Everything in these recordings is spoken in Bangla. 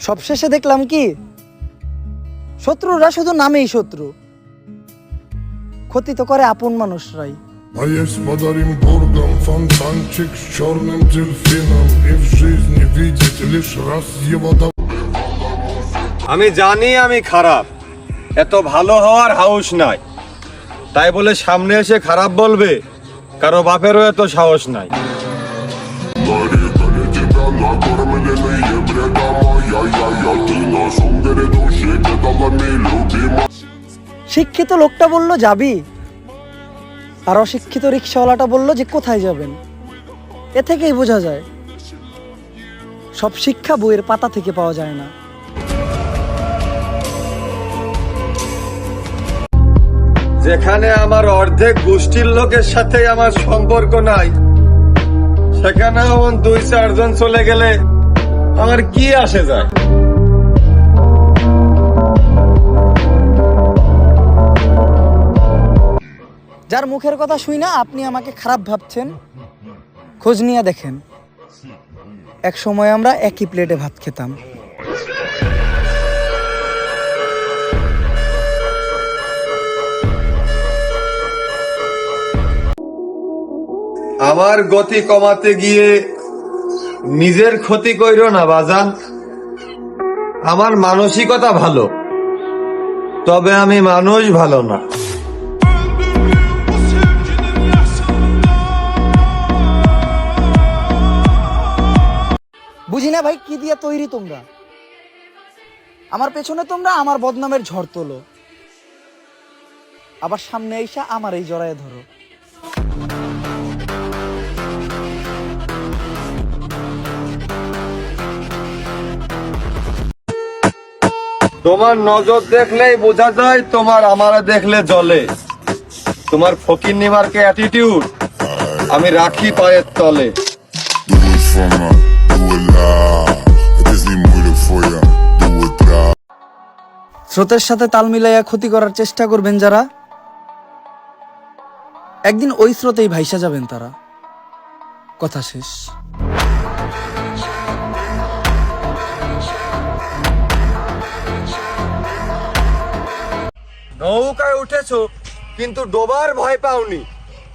সবশেষে দেখলাম কি শত্রুরা শুধু নামেই শত্রু, ক্ষতি তো করে আপন মানুষরাই। А есть подарим бургам, фонтанчик с черным дельфином. И в жизни видеть лишь раз его আমি জানি আমি খারাপ, এত ভালো হওয়ার হাউস নাই, তাই বলে সামনে এসে খারাপ বলবে কারো বাপেরও এত সাহস নাই। Нарекали тебя накормленные бредом. Ай-яй-яй, ты на сундере души педалами любима. শিক্ষিত লোকটা বলল যাবি, আর অশিক্ষিত রিক্সাওয়ালাটা বলল যে কোথায় যাবেন। এ থেকেই বোঝা যায় সব শিক্ষা বইয়ের পাতা থেকে পাওয়া যায় না। যেখানে আমার অর্ধেক গোষ্ঠীর লোকের সাথে আমার সম্পর্ক নাই, সেখানে এমন 2-4 জন চলে গেলে আমার কি আসে যায়? যার মুখের কথা শুই না আপনি আমাকে খারাপ ভাবছেন, খোঁজ নিয়ে দেখেন এক সময় আমরা একই প্লেটে ভাত খেতাম। আমার গতি কমাতে গিয়ে নিজের ক্ষতি কইরো না বাজান। আমার মানসিকতা ভালো, তবে আমি মানুষ ভালো না। বুঝি না ভাই কি দিয়া তৈরি তোমরা? আমার পেছনে তোমরা আমার বদনামের ঝড় তোলো, আবার সামনে আইসা আমার এই জড়ায় ধরো। তোমার নজর দেখলেই বোঝা যায় তোমার আমারে দেখলে জ্বলে। তোমার ফকির নিমার্কে অ্যাটিটিউড আমি রাখি পায়ের তলে। Doe het voor me, doe het laag. Het is niet moeilijk voor je, doe het traag. স্রোতের সাথে তাল মিলাইয়া ক্ষতি করার চেষ্টা করবেন যারা, একদিন ওই স্রোতেই ভাইসা যাবেন তারা। কথা শেষ। নৌকায় উঠেছো কিন্তু ডোবার ভয় পাওনি,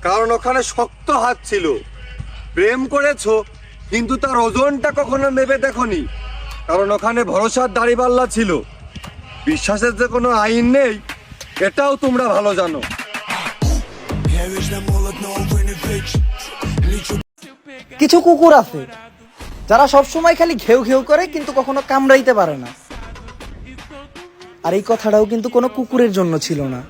কারণ ওখানে শক্ত হাত ছিল। প্রেম করেছো কিন্তু তার ওজনটা কখনো মেপে দেখোনি, কারণ ওখানে ভরসার দাড়িপাল্লা ছিল। বিশ্বাসের যে কোনো আইন নেই, এটাও তোমরা ভালো জানো। কিছু কুকুর আছে যারা সবসময় খালি ঘেউ ঘেউ করে কিন্তু কখনো কামড়াইতে পারে না। আর এই কথাটাও কিন্তু কোনো কুকুরের জন্য ছিল না।